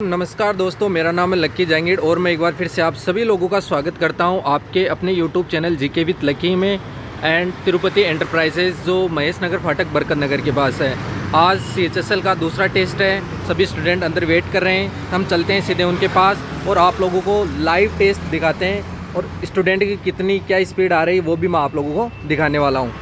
नमस्कार दोस्तों, मेरा नाम है लक्की जहांगीर और मैं एक बार फिर से आप सभी लोगों का स्वागत करता हूं आपके अपने YouTube चैनल जीके विद लक्की में एंड तिरुपति एंटरप्राइजेज़ जो महेश नगर फाटक बरकत नगर के पास है। आज CHSL का दूसरा टेस्ट है, सभी स्टूडेंट अंदर वेट कर रहे हैं। हम चलते हैं सीधे उनके पास और आप लोगों को लाइव टेस्ट दिखाते हैं और स्टूडेंट की कितनी क्या स्पीड आ रही है वो भी मैं आप लोगों को दिखाने वाला हूँ।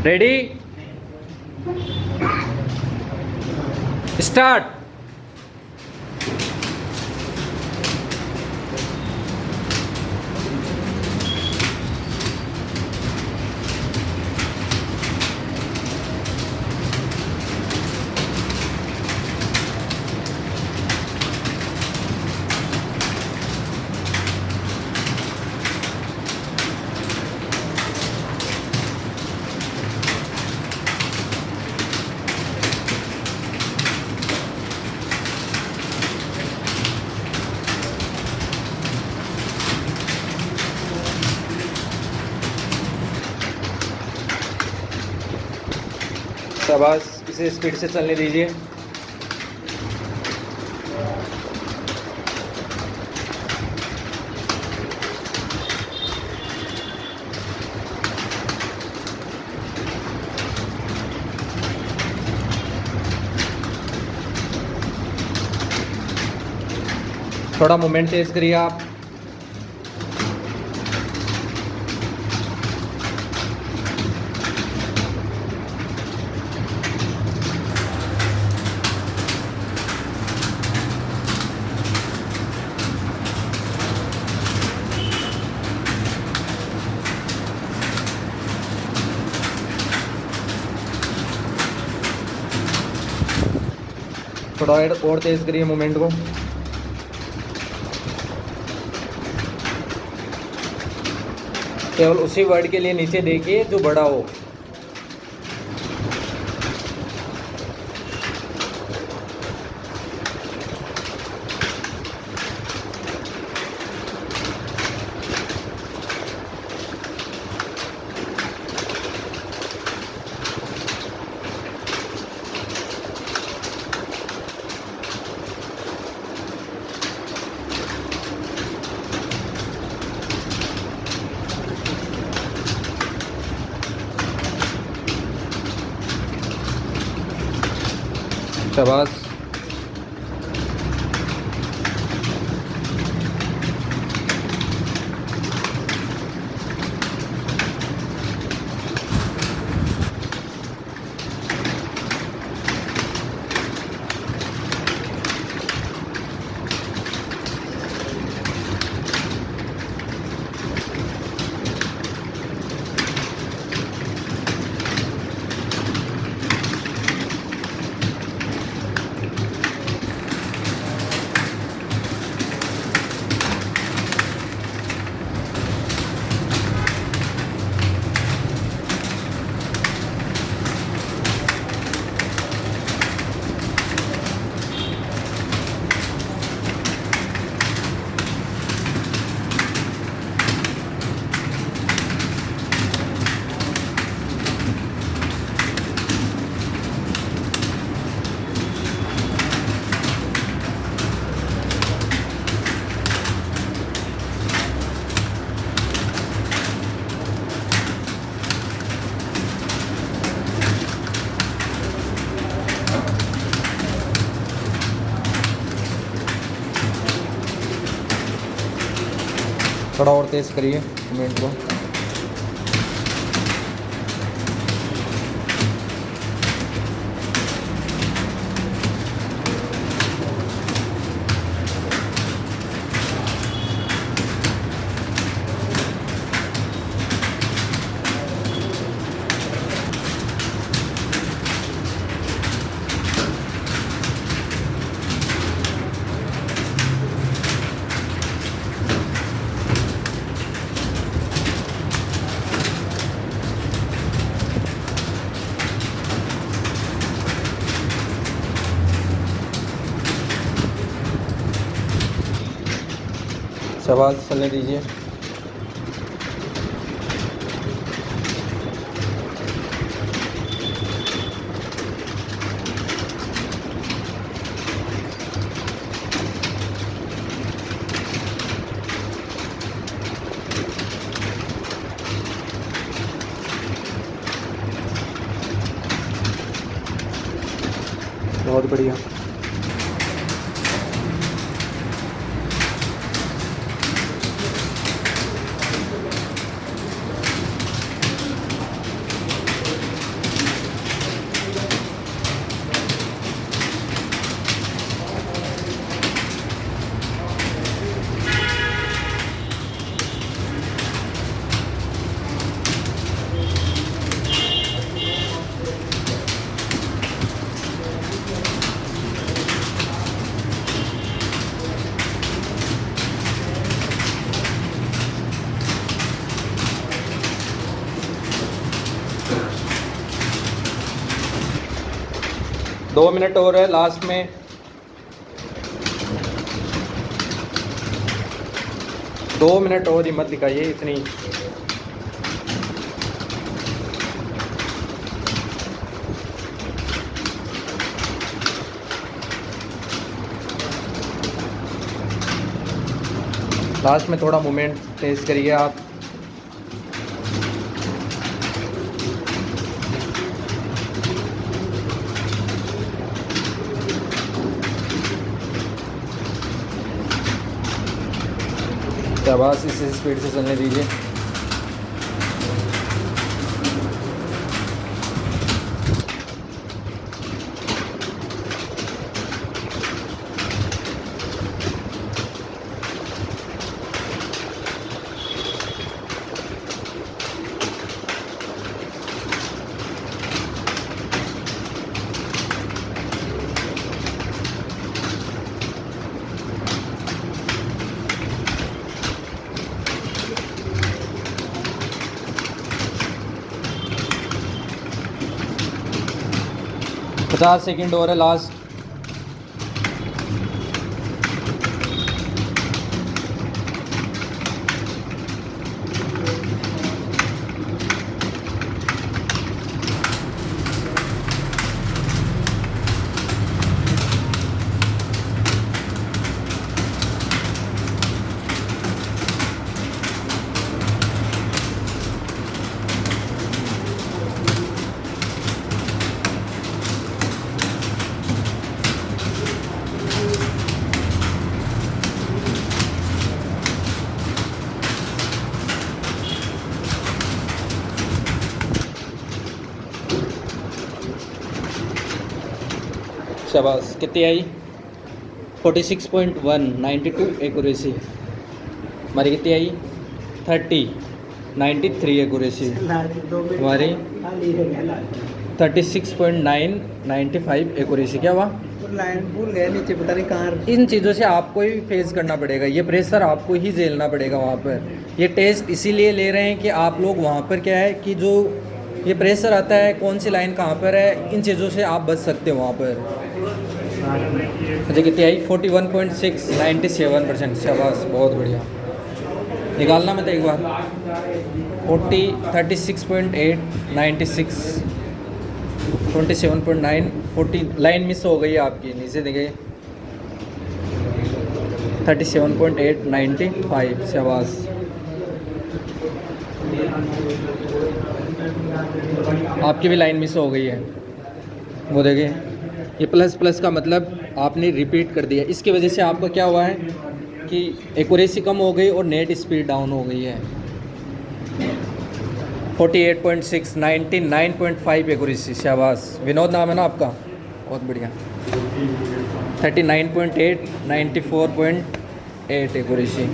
Ready, start. शाबाश, इसे स्पीड से चलने दीजिए। थोड़ा मोमेंट तेज करिए आप। थोड़ा और तेज करिए मोमेंट को। केवल उसी वर्ड के लिए नीचे देखिए जो बड़ा हो। शाबाश। थोड़ा और तेज करिए मोमेंट को। शाबाश, चलने दीजिए। बढ़िया। दो मिनट और है लास्ट में। दो मिनट और हिम्मत दिखाइए इतनी। लास्ट में थोड़ा मूवमेंट तेज करिए आप। शाबाश, इसी स्पीड से चलने दीजिए। पचास सेकंड और है लास्ट। शाबाश, कितनी आई? 46.1, 92 एक्यूरेसी। हमारी कितनी आई? 30, 93 एक्यूरेसी। हमारी 36.9, 95 एक्यूरेसी। क्या हुआ? लाइन भूल गया नीचे, पता नहीं कहाँ। इन चीज़ों से आपको ही फेस करना पड़ेगा, ये प्रेशर आपको ही झेलना पड़ेगा वहाँ पर। ये टेस्ट इसीलिए ले रहे हैं कि आप लोग वहाँ पर क्या है कि जो ये प्रेशर आता है, कौन सी लाइन कहाँ पर है, इन चीज़ों से आप बच सकते हो वहाँ पर। अच्छा, कितनी आई? 41.6, 97%। शाबाश, बहुत बढ़िया। निकालना मत एक बार। 36.8, 96, 27.9, 40। लाइन मिस हो गई है आपकी, नीचे देखिए। 37.8, 95। शाबाश। आपकी भी लाइन मिस हो गई है, वो देखिए। ये प्लस प्लस का मतलब आपने रिपीट कर दिया, इसकी वजह से आपका क्या हुआ है कि एक्यूरेसी कम हो गई और नेट स्पीड डाउन हो गई है। 48.6, 99.5 एक्यूरेसी। शाबाश। विनोद नाम है ना आपका? बहुत बढ़िया। 39.8, 94.8 एक्यूरेसी।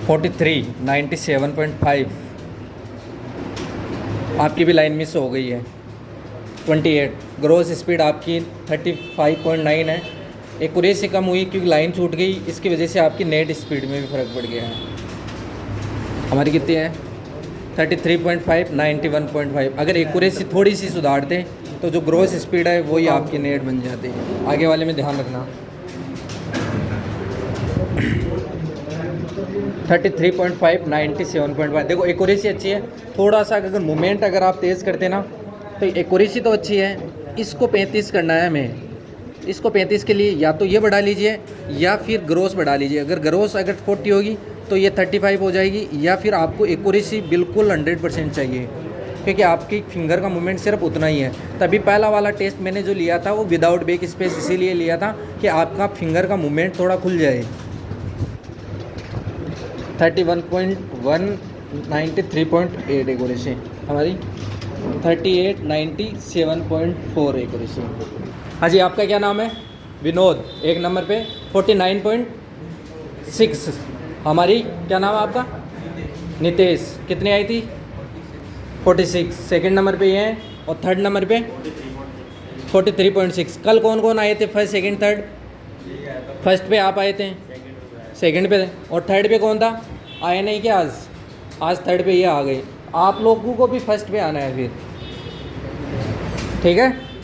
43, 97.5। आपकी भी लाइन मिस हो गई है। 28, ग्रोस स्पीड आपकी 35.9 है। एक्यूरेसी कम हुई क्योंकि लाइन छूट गई, इसकी वजह से आपकी नेट स्पीड में भी फ़र्क पड़ गया है। हमारी कितनी है? 33.5, 91.5। अगर एक्यूरेसी थोड़ी सी सुधारते तो जो ग्रोस स्पीड है वही आपकी नेट बन जाती है। आगे वाले में ध्यान रखना। 33.5, 97.5। देखो एक्यूरेसी अच्छी है, थोड़ा सा अगर मूवमेंट अगर आप तेज़ करते ना तो एक्यूरेसी तो अच्छी है। इसको 35 करना है हमें। इसको 35 के लिए या तो ये बढ़ा लीजिए या फिर ग्रोस बढ़ा लीजिए। अगर ग्रोस अगर 40 होगी तो ये 35 हो जाएगी, या फिर आपको एक्यूरेसी बिल्कुल 100% चाहिए। क्योंकि आपकी फिंगर का मूवमेंट सिर्फ उतना ही है। तभी पहला वाला टेस्ट मैंने जो लिया था वो विदाउट बैक स्पेस इसीलिए लिया था कि आपका फिंगर का मूवमेंट थोड़ा खुल जाए। 31.1 93.8 एक्यूरेसी हमारी, 3897.4 एक्यूरेसी। हाँ जी, आपका क्या नाम है? विनोद। एक नंबर पे 49.6। हमारी क्या नाम है आपका? नितेश। कितनी आई थी? 46। सेकंड नंबर पे ये है और थर्ड नंबर पे 43.6। कल कौन कौन आए थे? First second third. फर्स्ट पे आप आए थे, सेकंड पे और थर्ड पे कौन था? आए नहीं क्या आज? आज थर्ड पे ये आ गए। आप लोगों को भी फर्स्ट पे आना है फिर, ठीक है।